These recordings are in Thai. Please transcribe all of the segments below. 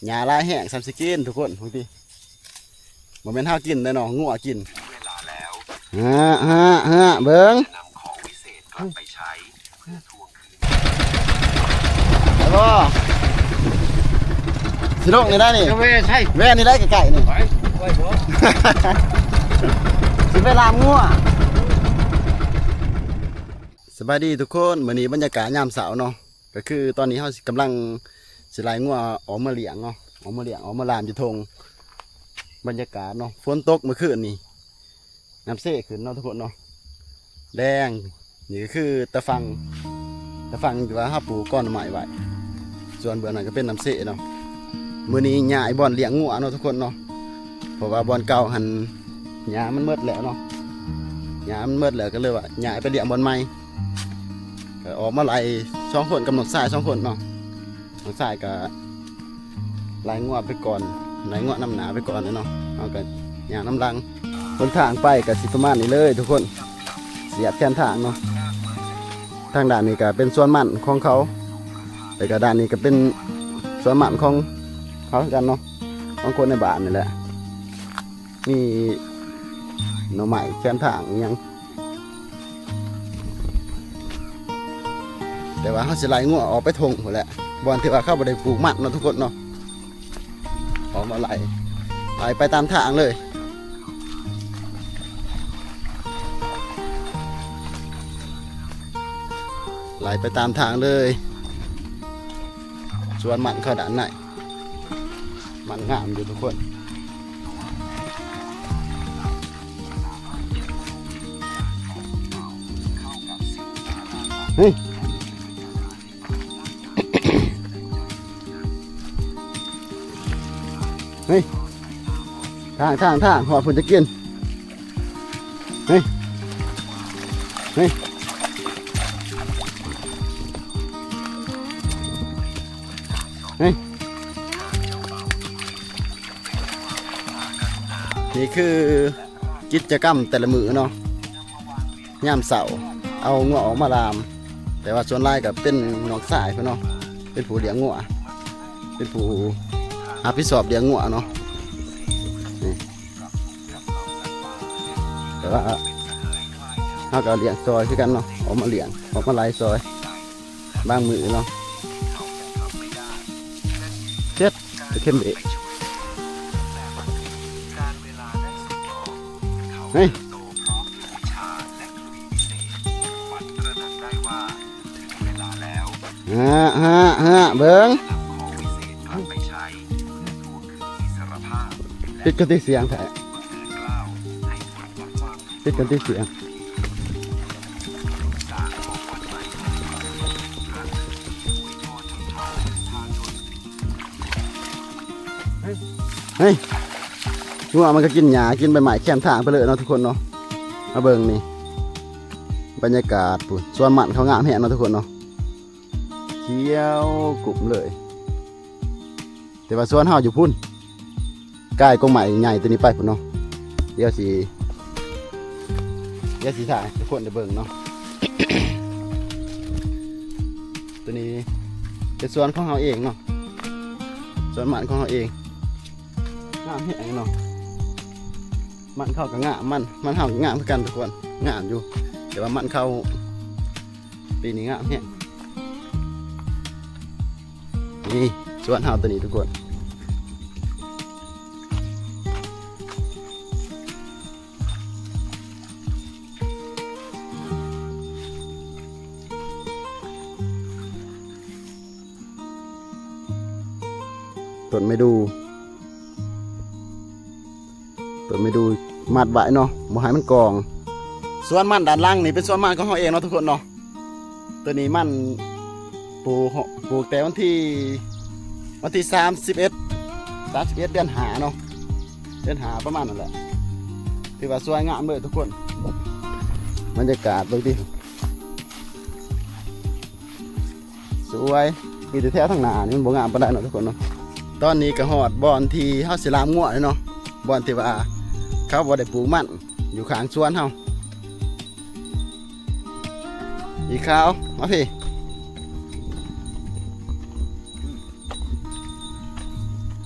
หญ้าลายแห้งซ้ำสิกินทุกคนบางทีบ่แม่นเฮากินได้เนาะงัวกินเบิ่งแล้วก็สิลงนี่ได้นี่แว่นี่ได้ไก่ๆนี่สิไปลามงัวสบายดีทุกคนมื้อนี้บรรยากาศยามเช้าเนาะก็คือตอนนี้เฮากำลังสิไล่งัวออกมาเลี้ยงเนาะออกมาลามอยู่ทงบรรยากาศเนาะฝนตกเมื่อคืนนี่น้ำเสกขึ้นเนาะทุกคนเนาะแดงนี่ก็คือตะฟังที่ว่าเฮาปลูกก้อนไม้ไว้ส่วนเบื้องนั้นก็เป็นน้ำเสกเนาะมื้อนี้ย้ายบ่อนเลี้ยงงัวเนาะทุกคนเนาะเพราะว่าบ่อนเก่าหันหญ้ามันหมดแล้วเนาะหญ้ามันหมดแล้วก็เลยว่าย้ายไปเลี้ยงบ่อนใหม่ก็ออกมาไล่2คนกับน้องชาย2คนเนาะน้องชายก็ไล่งัวไปก่อนไล่งัวนำหน้าไปก่อนเนาะเอาก็ย่างน้ำลังบนทางไปก็สิประมาณนี้เลยทุกคนเสียบแทนทางเนาะทางด้านนี้ก็เป็นสวนมันของเขาแต่ก็ด้านนี้ก็เป็นสวนมันของเขากันเนาะของคนในบ้านนี่แหละมีหน่อไม้แทนทางยังแต่ว่าเขาสิไล่งัวออกไปทงหมดแหละบอนที่ว่าเข้าไปได้ปลูกมันเนาะทุกคนเนาะออกมาไล่ไปตามทางเลยไล่ไปตามทางเลยสวนมันเข้าด้านในมันงามอยู่ทุกคนเฮ้ยเฮ้ยทางหัวผุนจะกินเฮ้ยเฮ้ยเฮ้ยนี่คือกิจกรรมแต่ละมือเนาะยามเสาร์เอางัวออกมาลามแต่ว่าส่วนลายกับเป็นน้องสายเพื่อนเนาะเป็นผู้เลี้ยงงัวเป็นผู้หาพิสอบเลี้ยงงัวเนาะแต่ว่าเขาก็เลี้ยงซอยคือกันเนาะออกมาเลี้ยงออกมาไล่ซอยบางมือเนาะเจ็ดจะเข้มเบะเฮ้ยเบิ้งปิดกันที่เสียงแท้ปิดกันที่เสียงเฮ้ยงัวมันก็กินหญ้ากินใบไม้แคมทางไปเลยเนาะทุกคนเนาะมาเบิ้งนี่บรรยากาศปุ่นส่วนมันเขางามแหงเนาะทุกคนเนาะเขียวกลุ่มเลยแต่ว่าส่วนเฮาอยู่พุ่นใกล้กงใหม่ใหญ่ตัวนี้ไปพุ่นเนาะเดี๋ยวสิถ่ายทุกคนได้เบิ่งเนาะ ตัวนี้เป็นส่วนของเราเองเนาะส่วนมันของเราเองงามแห้งเนาะมันเข้ากับงามมันเฮางามเหมือนกันทุกคนงามอยู่แต่ว่ามันเข้าปีนี้งามแห้งนี่ส่วนเฮาตัวนี้ทุกคนต้นไม่ดูมัดไว้เนาะบ่ให้มันกองส่วนมันด้านล่างนี่เป็นส่วนมันของเฮาเองเนาะทุกคนเนาะตัวนี้มันปลูกแต่วันที่31 เดือน5เนาะเดือน5ประมาณนั่นแหละถือว่าสวยงามเลยทุกคนบรรยากาศดูดิสวยมีแต่แถวทางหน้านี่มันบ่งามปานใดเนาะทุกคนเนาะตอนนี้ก็ฮอดบ่อนที่เฮาสิลามงัวเนาะบ่อนที่ว่าเขาบ่ได้ปลูกมันอยู่ข้างสวนเฮาอีขาวมาพี่ เ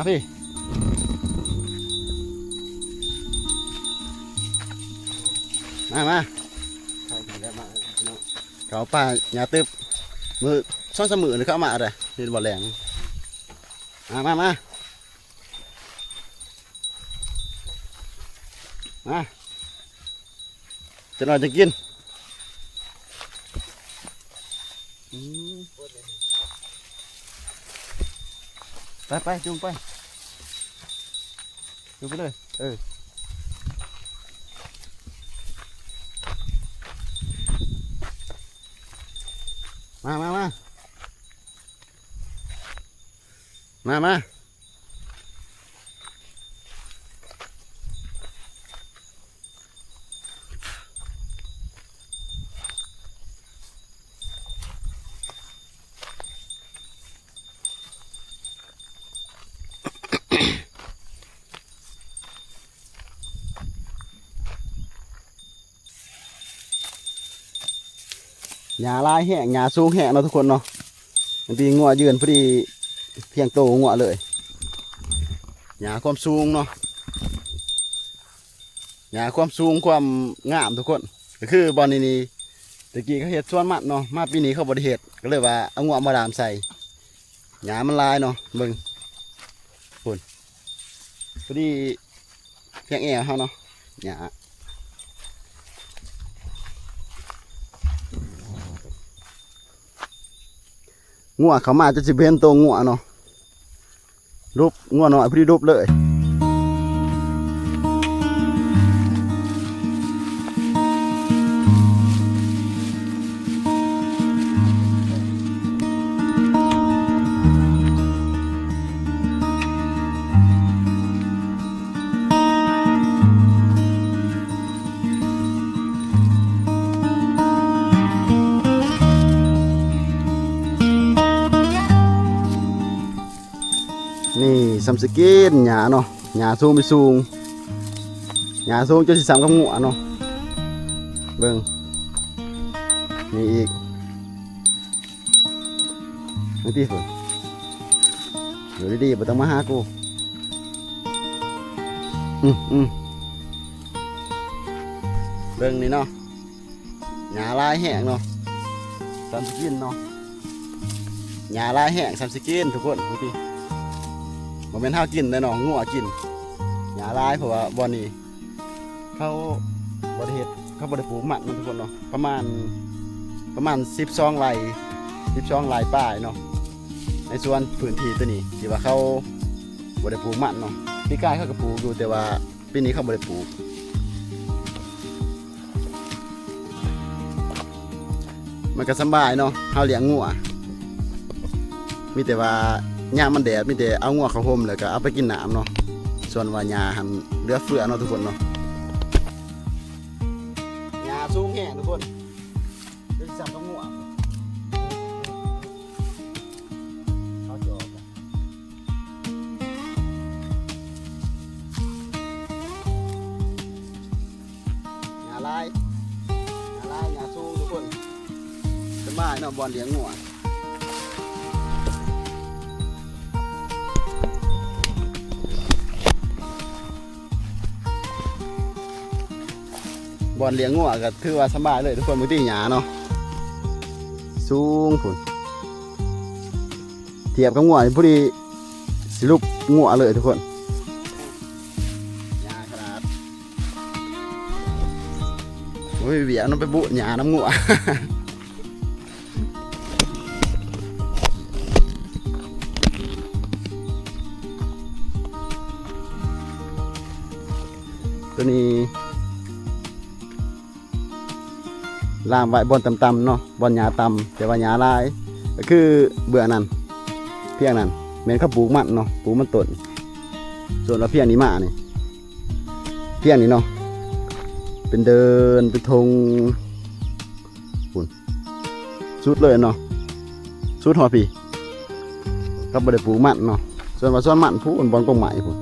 มาพี่มาเขาป่าหญ้าตึบมือซ่อนเสมอหรือเขามาอะไรนี่บ่แรงมาจะนอนจะกินไปจุงไปจุงไปเลยมาหญ้าลายแห้งหญ้าสูงแห้งเนาะทุกคนเนาะมันปีงัวยืนพอดีเพียงโตงัวเลยหญ้าความสูงเนาะหญ้าความสูงความงามทุกคนก็คือบอลนี่ตะกี้เขาเห็ดส่วนมันเนาะมาปีนี้เขาบริเห็ดก็เลยว่าเอางัวมาดามใส่หญ้ามันลายเนาะเบิ่งปุ่นพอดีเพียงแอวเขาเนาะหญ้างัวเขามาจะสิเป็นตัวงัวเนาะรูปงัวหน่อยพอดีรูปเลยนี่ซัมสกินหญ้าเนาะหญ้าสูงไปสูงหญ้าสูงจนสิสามกับงัวเนาะเบิ่งนี่อีกนี่พี่ฝนอยู่ดีๆบ่ต้องมาหากูเบิ่งนี่เนาะหญ้าลายแห้งเนาะซัมสกินเนาะหญ้าลายแห้งซัมสกินทุกคนดูดิบ่แม่นเฮากินแน่นอนงัวกินหญ้าลายเพราะว่าบ่อนี้เขาบ่ได้เฮ็ดเขาบ่ได้ปลูกมันทุกคนเนาะประมาณ12ไร่12ไร่ป้ายเนาะในส่วนพื้นที่ตัวนี้ที่ว่าเขาบ่ได้ปลูกมันเนาะปีกายเขาก็ปลูกอยู่แต่ว่าปีนี้เขาบ่ได้ปลูกมันก็สบายเนาะเฮาเลี้ยงงัวมีแต่ว่าหญ้ามันแดดมีแต่เอางัวเข้าห่มแล้วก็เอาไปกินน้ำเนาะส่วนว่าหญ้าหันเหลือเฟือเนาะทุกคนเนาะหญ้าสูงแห้งทุกคนเป็นสัตว์ของงัวเขาจอกหญ้าลายหญ้าสูงทุกคนสบายเนาะบอลเลี้ยงงัวบอลเลี้ยงงัวก็ถือว่าสบายเลยทุกคนมือตีหญ้าเนาะสูงคุณเทียบกับงัวพอดีสิลุกงัวเลยทุกคนหญ้าขนาดโอ้ยเบียน้องไปบุหญ้าน้ำงัวตัวนี้ล่ามไว้บนต่ำๆเนาะบนหญ้าต่ำแต่ว่าหญ้าลายก็คือเบื่อนั้นเพียงนั้นแม่นเขาปลูกมันเนาะปลูกมันต้นส่วนเราเพียงนี้มานี่เพียงนี้เนาะเป็นเดินไปทงปุ่นสุดเลยเนาะสุดหัวปีก็บ่ได้ปลูกมันเนาะส่วนว่าส่วนมันผู้บอลกงใหม่พุ่น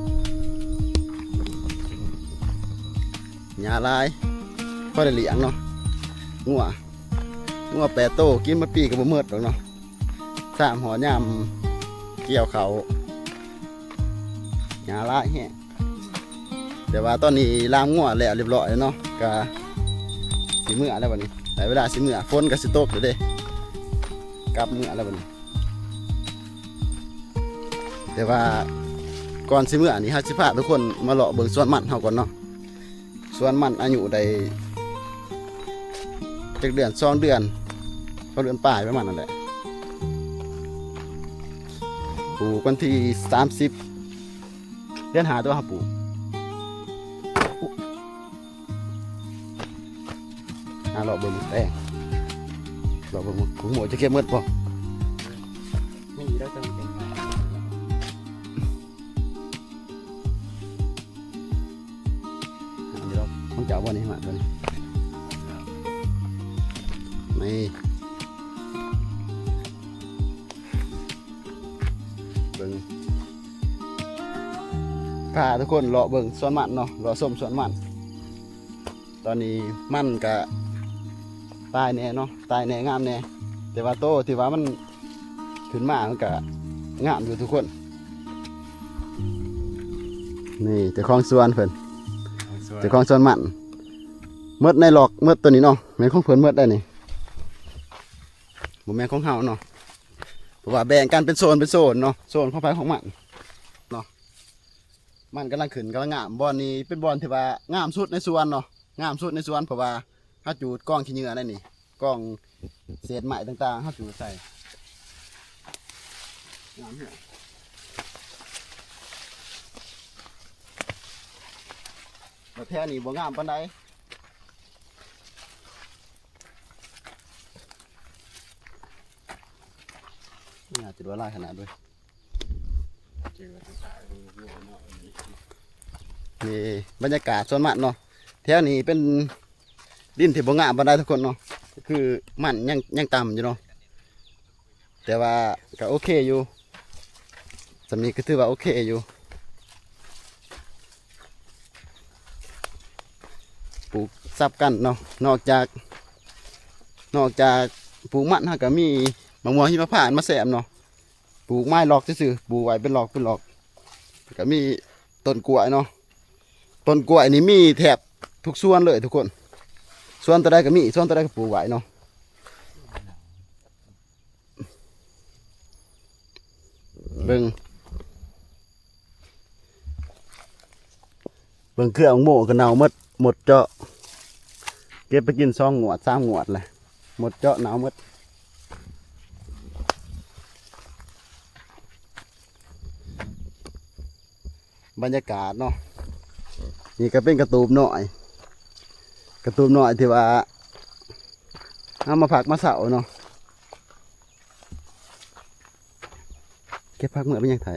หญ้าลายก็ได้เลี้ยงเนาะงัว8 โตกินมาปีกับบ่เมิดหรอกเนาะ3 หัวยามเกี่ยวเขา หญ้าลายแห้งแต่ว่าตอนนี้ลามงัวแล้วเรียบร้อยแล้วเนาะก็สิมื้อแล้วบัดนี้แต่เวลาสิมื้อฝนก็สิตกแล้วเด้กลับมื้อแล้วบัดนี้แต่ว่าก่อนสิมื้อนี้เฮาสิพาทุกคนมาเลาะเบิ่งสวนมันเฮาก่อนเนาะสวนมันอายุได้จักเดือน2 เดือน2 เดือนปลายประมาณนั้นแหละปลูกวันที่30 เดือน5ตัวครับปลูกเลาะเบิ่งแป้งเลาะเบิ่งขุงหมูจะเก็บหมดป่ะไม่มีแล้วจะมีเป็นเดี๋ยวต้องจับวันนี้มาตัวนี้นี่เบิ่งพาทุกคนเลาะเบิ่งสวนมันเนาะเลาะส้มสวนมันตอนนี้มันก็ตายแน่เนาะตายแน่งามแน่แต่ว่าโตที่ว่ามันขึ้นมามันก็งามอยู่ทุกคนนี่เจ้าของสวนเพิ่นเจ้าของสวนมันเมื่อในหลอกเมื่อตัวนี้เนาะแม่นของเพิ่นเมื่อได้นี่บ่แม่นของเฮาเนาะเพราะว่าแบ่งกันเป็นโซนเนาะโซนของไผของมันเนาะมันกำลังขึ้นกำลังงามบ่อนนี้เป็นบ่อนที่ว่างามสุดในสวนเนาะงามสุดในสวนเพราะว่าเขาจูดกล้องขี้เหงื่อได้นี่กล้องเศษไม้ต่างๆเขาจูดใส่งามเหรอแต่แท้นี่บ่งามปานใดนี่อาจจะดูลายขนาดด้วยนี่บรรยากาศสวนมันเนาะแถวนี้เป็นดินที่บ่งามปานใดทุกคนเนาะคือมันยังต่ำอยู่เนาะแต่ว่าก็โอเคอยู่สำนี้ก็ถือว่าโอเคอยู่ปลูกซับกันเนาะนอกจากปลูกมันฮะก็มีมะม่วงหิมพานต์มาแซมเนาะปลูกไม้หลอกซื่อๆปลูกไว้เป็นหลอกก็มีต้นกล้วยเนาะต้นกล้วยนี่มีแถบทุกส่วนเลยทุกคนส่วนตัวใดก็มีส่วนตัวใดก็ปลูกไว้เนาะเบิ่งเครื่องโม่ก็เน่าหมดเจาะเก็บไปกิน2 งวด 3 งวดเลยหมดเจาะเน่าหมดบรรยากาศเนาะนี่ก็เป็นกระตูบหน่อยที่ว่าเอามาผักมาเสาเนาะเก็บผักเมื่อเป็นยังไง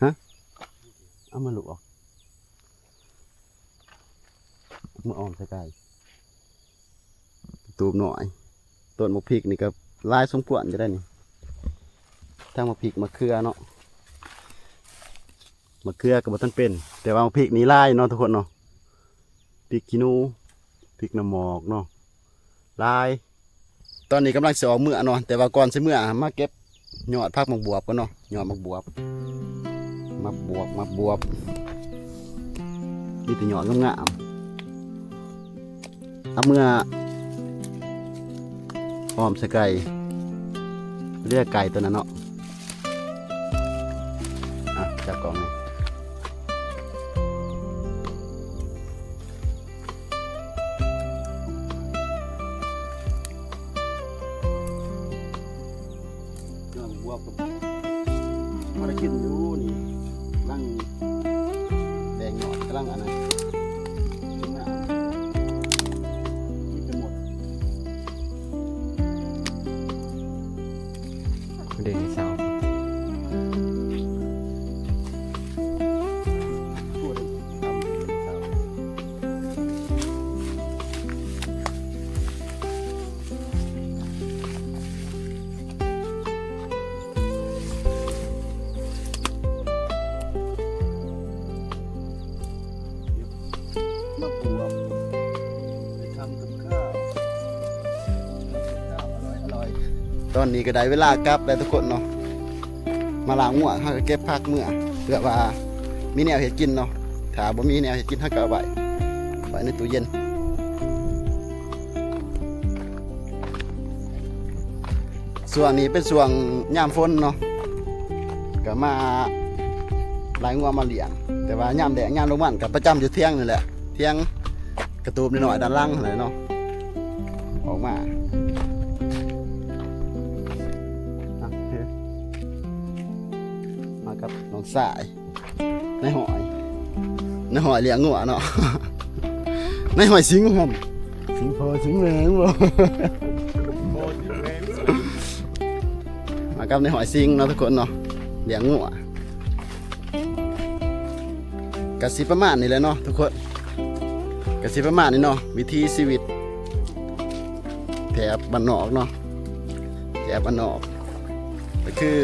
ฮะเอามาหลุกออกมืออ่อมใส่ไก่ตูบหน่อยต้นมะพริกนี่ก็ลายสมควรจะได้นี่ทั้งมะพริกมะเขือเนาะมะเขือกับมะต้นเป็นแต่ว่ามะพริกนี่ลายเนาะทุกคนเนาะพริกขี้หนูพริกน้ำหมอกเนาะลายตอนนี้กำลังจะออกเมื่อเนาะแต่ว่าก่อนจะเมื่อมาเก็บยอดผักมักบวบกันเนาะยอดมักบวบมีแต่ยอดงามๆเอาเมื่ออ้อมใส่ไก่เรียกไก่ตัวนั้นเนาะจับกล่องเลยบวบมาได้กินอยู่นี่ร่างแดงหยอดกำลังอันนั้นนี่จะหมดเด็กสาว ตอนนี้ก็ได้เวลากลับแล้วทุกคนเนาะ มาล้างงัวเฮาก็เก็บผักเมื่อเพื่อว่ามีแนวเฮ็ดกินเนาะถ้าบ่มีแนวเฮ็ดกินเฮาก็เอาไว้ในตู้เย็นส่วนนี้เป็นส่วนยามฝนเนาะก็มาล้างงัวมาเลี้ยงแต่ว่ายามแดดยามลมมันก็ประจำอยู่เที่ยงนี่แหละเที่ยงกระตูบนิดหน่อยด้านล่างเลยเนาะออกมามากับน้องสายในหอยเลี้ยงงัวเนาะ ในหอยสิงครับสิงพอสิงแมงบ่ มากับในหอยสิงเนาะทุกคนเนาะเลี้ยงงัวกสิประมาณนี้แหละเนาะทุกคนกสิประมาณนี้เนาะวิถีชีวิตแถบบ้านนอกเนาะแถบบ้านนอกก็คือ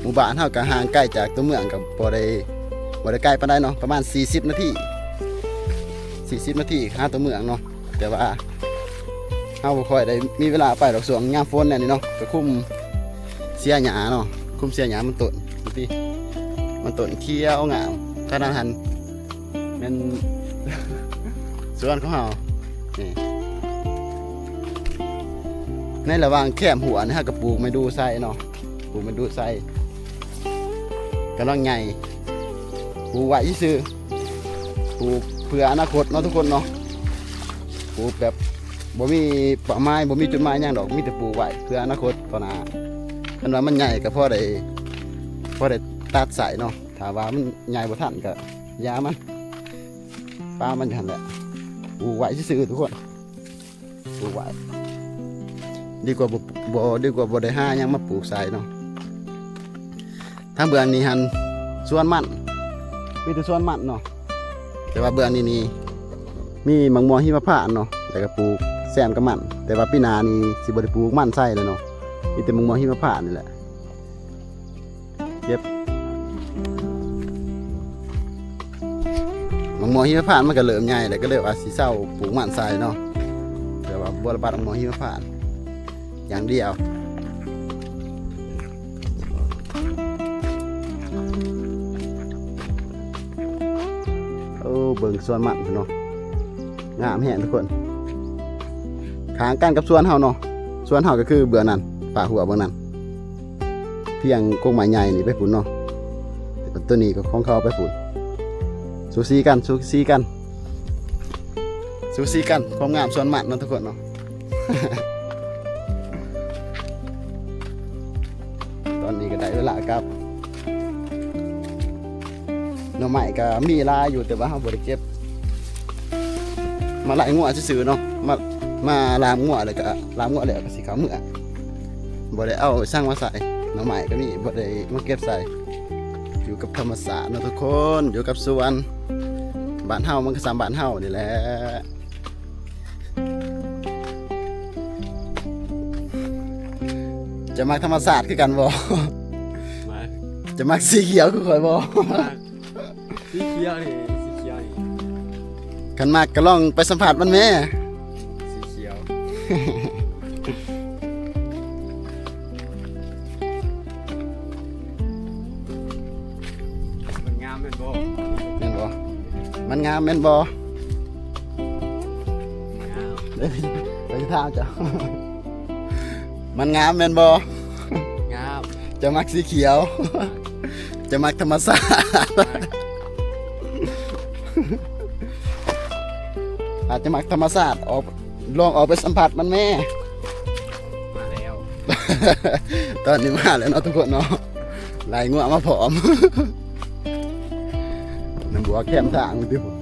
หมู่บ้านเฮาก็ห่างใกล้จากตัวเมืองกับบ่ได้ใกล้ปานใดเนาะประมาณ40 นาทีหาตัวเมืองเนาะแต่ว่าเฮาบ่ค่อยได้มีเวลาไปดอกช่วงยามฝนนี่เนาะก็คุมเสียหญ้าเนาะคุมเสียหญ้ามันต้นพี่มันต้นเขียวงามขนาดหันเป็น สวนของเฮานี่ในระหว่างแคมหัวนี่ฮะก็ปลูกไม้ดูไซเนาะปลูกไม้ดูไซกำลังใหญ่ปลูกไว้ซื่อปลูกเพื่ออนาคตเนาะทุกคนเนาะปลูกแบบบ่มีเป้าหมายบ่มีจุดหมายหยังดอกมีแต่ปลูกไว้เพื่ออนาคตต่อหน้าคันว่ามันใหญ่ก็พอได้ตัดสายเนาะถ้าว่ามันใหญ่บ่ทันก็ยามันปลามันหั่นแหละปลูกไว้ซื่อทุกคนปลูกไว้ดีกว่าบ่ได้หาหยังมาปลูกใส่เนาะทางเบื้องนี้หั่นสวนมันมีแต่สวนมันเนาะแต่ว่าเบื้องนี้มีมังม่วงหิมพานต์เนาะแต่ก็ปลูกแซมกับมันแต่ว่าปีหน้านี้สิบ่ได้ปลูกมันใส่เลยเนาะมีแต่มังม่วงหิมพานต์นี่แหละเก็บมังม่วงหิมพานต์มันก็เริ่มใหญ่แล้วก็เลยว่าสิเซาปลูกมันใส่เนาะแต่ว่าบ่ระบาดมังม่วงหิมพานต์อย่างเดียวเบิ่งสวนมันเนาะงามแฮงทุกคนขางกันกับสวนเฮาเนาะสวนเฮาก็คือเบื่อนั่นป่าหัวเบิ่งนั่นเพียงกงไม้ใหญ่นี่ไปฝุ่นเนาะตัวนี้ก็ของเขาไปฝุ่นสูสีกันความงามสวนมันเนาะทุกคนเนาะ ตอนนี้ก็ได้เวลาครับหน่อไม้ก็มีลายอยู่แต่ว่าเราบ่ได้เก็บมาไล่งัวซื่อๆเนาะมาลามงัวเลยก็ลามงัวแล้วก็สิเข้าเมื่อบ่ได้เอาสร้างมาใส่หน่อไม้ก็มีบ่ได้มาเก็บใส่อยู่กับธรรมชาติเนาะทุกคนอยู่กับสวนบ้านเฮามันก็สามบ้านเฮานี่แหละจะมักธรรมชาติคือกันบ่จะมักสีเขียวคือข่อยบ่สีเขียวนี่กันมากก็ลองไปสัมผัสมันแม่สีเขียวมันงามแม่นบ่มันงามแม่นบ่ไปถามจ้ะมันงามแม่นบ่งามจะมักสีเขียวจะมักธรรมชาติอาจจะมักธรรมชาติลองออกไปสัมผัสมันแม่มาแล้ว ตอนนี้มาแล้วเนาะทุกคนเนาะลายงัวมาผอมน้ำบัวแคมทางพี่ผม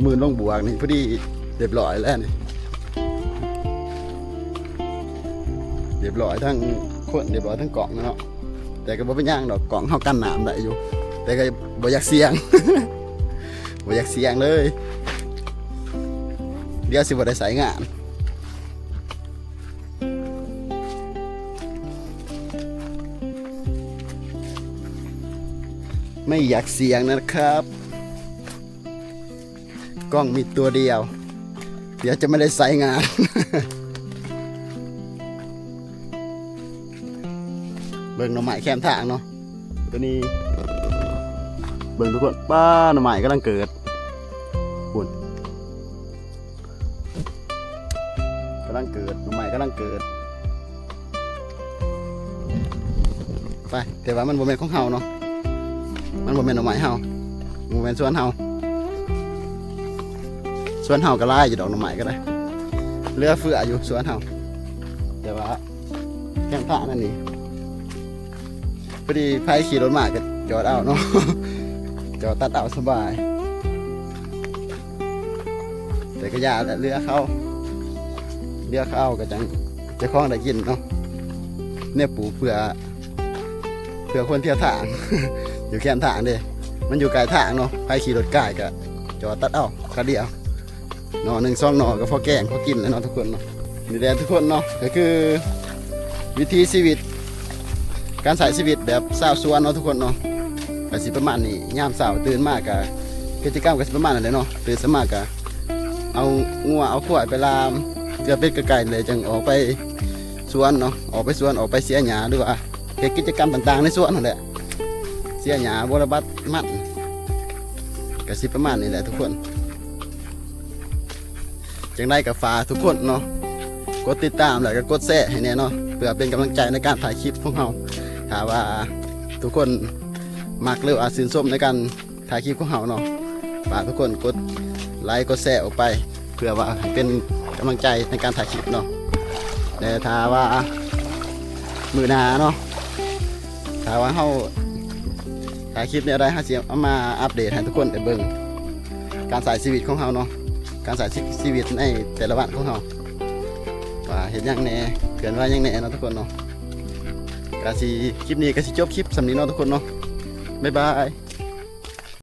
มือลงบวกนี่พอดีเรียบร้อยแล้วนี่เรียบร้อยทั้งคนเรียบร้อยทั้งกล่องเนาะแต่ก็บ่เป็นย่างดอกกล่องเฮากันน้ำได้อยู่แต่ก็บ่อยากเสี่ยง บ่อยากเสี่ยงเลยเดี๋ยวสิบ่ได้ใส่งานไม่อยากเสี่ยงนะครับกล้องมีตัวเดียวเดี๋ยวจะไม่ได้ใส่งาน ม เบิ่งหน่อไม้แคมทางเนาะตัวนี้เบิ่งทุกคนป้าหน่อไม้กำลังเกิดปุ่นกำลังเกิดหน่อไม้กำลังเกิดไปแต่ว่ามันบ่แม่นของเฮาเนาะมันบ่แม่นหน่อไม้เฮาบ่แม่นสวนเฮาสวนเฮาก็หลายอยู่ดอกหน่อไม้ก็ได้เหลือเฟืออยู่สวนเฮาแต่ว่าแคมทางนั่นนี่พอดีไผขี่รถมาก็จอดเอาเนาะ จอดตัดเอาสบายแต่ก็ยาและเรือเข้าก็จังจะคล้องได้กินเนาะเนี่ยปลูกเพื่อคนเที่ยวทาง อยู่แคมทางเด้มันอยู่ไกลทางเนาะไผขี่รถไกลก็จอดตัดเอากระเดียวหน่อหนึ่งซองหน่อก็พอแกงพอกินแล้วเนาะทุกคนเนาะนี่แหละทุกคนเนาะก็คือวิถีชีวิตการใช้ชีวิตแบบชาวสวนเนาะทุกคนเนาะก็สิประมาณนี้ยามเช้าตื่นมากก็กิจกรรมก็สิประมาณนั้นเลยเนาะตื่นสมากก็เอางัวเอาขวายไปลามเกือเป็ดกระไก่เลยจังออกไปสวนเนาะออกไปสวนออกไปเสียหญ้าหรือว่าเฮ็ดกิจกรรมต่างๆในสวนนั่นแหละเสียหญ้าบรบัดมันก็สิประมาณนี้แหละทุกคนจังได้กับฝากทุกคนเนาะกดติดตามแล้วก็กดแชร์ให้แน่เนาะเพื่อเป็นกำลังใจในการถ่ายคลิปของเราถ้าว่าทุกคนมักหรือว่าชื่นชมในการถ่ายคลิปของเราเนาะฝากทุกคนกดไลค์กดแชร์ออกไปเพื่อว่าให้เป็นกำลังใจในการถ่ายคลิปเนาะแต่ถ้าว่ามือหนาเนาะถ้าว่าเราถ่ายคลิปในอะไรเราจะเอามาอัปเดตให้ทุกคนได้เบิ่งการใช้ชีวิตของเราเนาะการใช้ชีวิตในแต่ละวันของเราว่าเห็นยังแหน่เกินว่ายังแหน่เนาะทุกคนเนาะกาสิคลิปนี้ก็สิจบคลิปสำนี้เนาะทุกคนเนาะบ๊ายบาย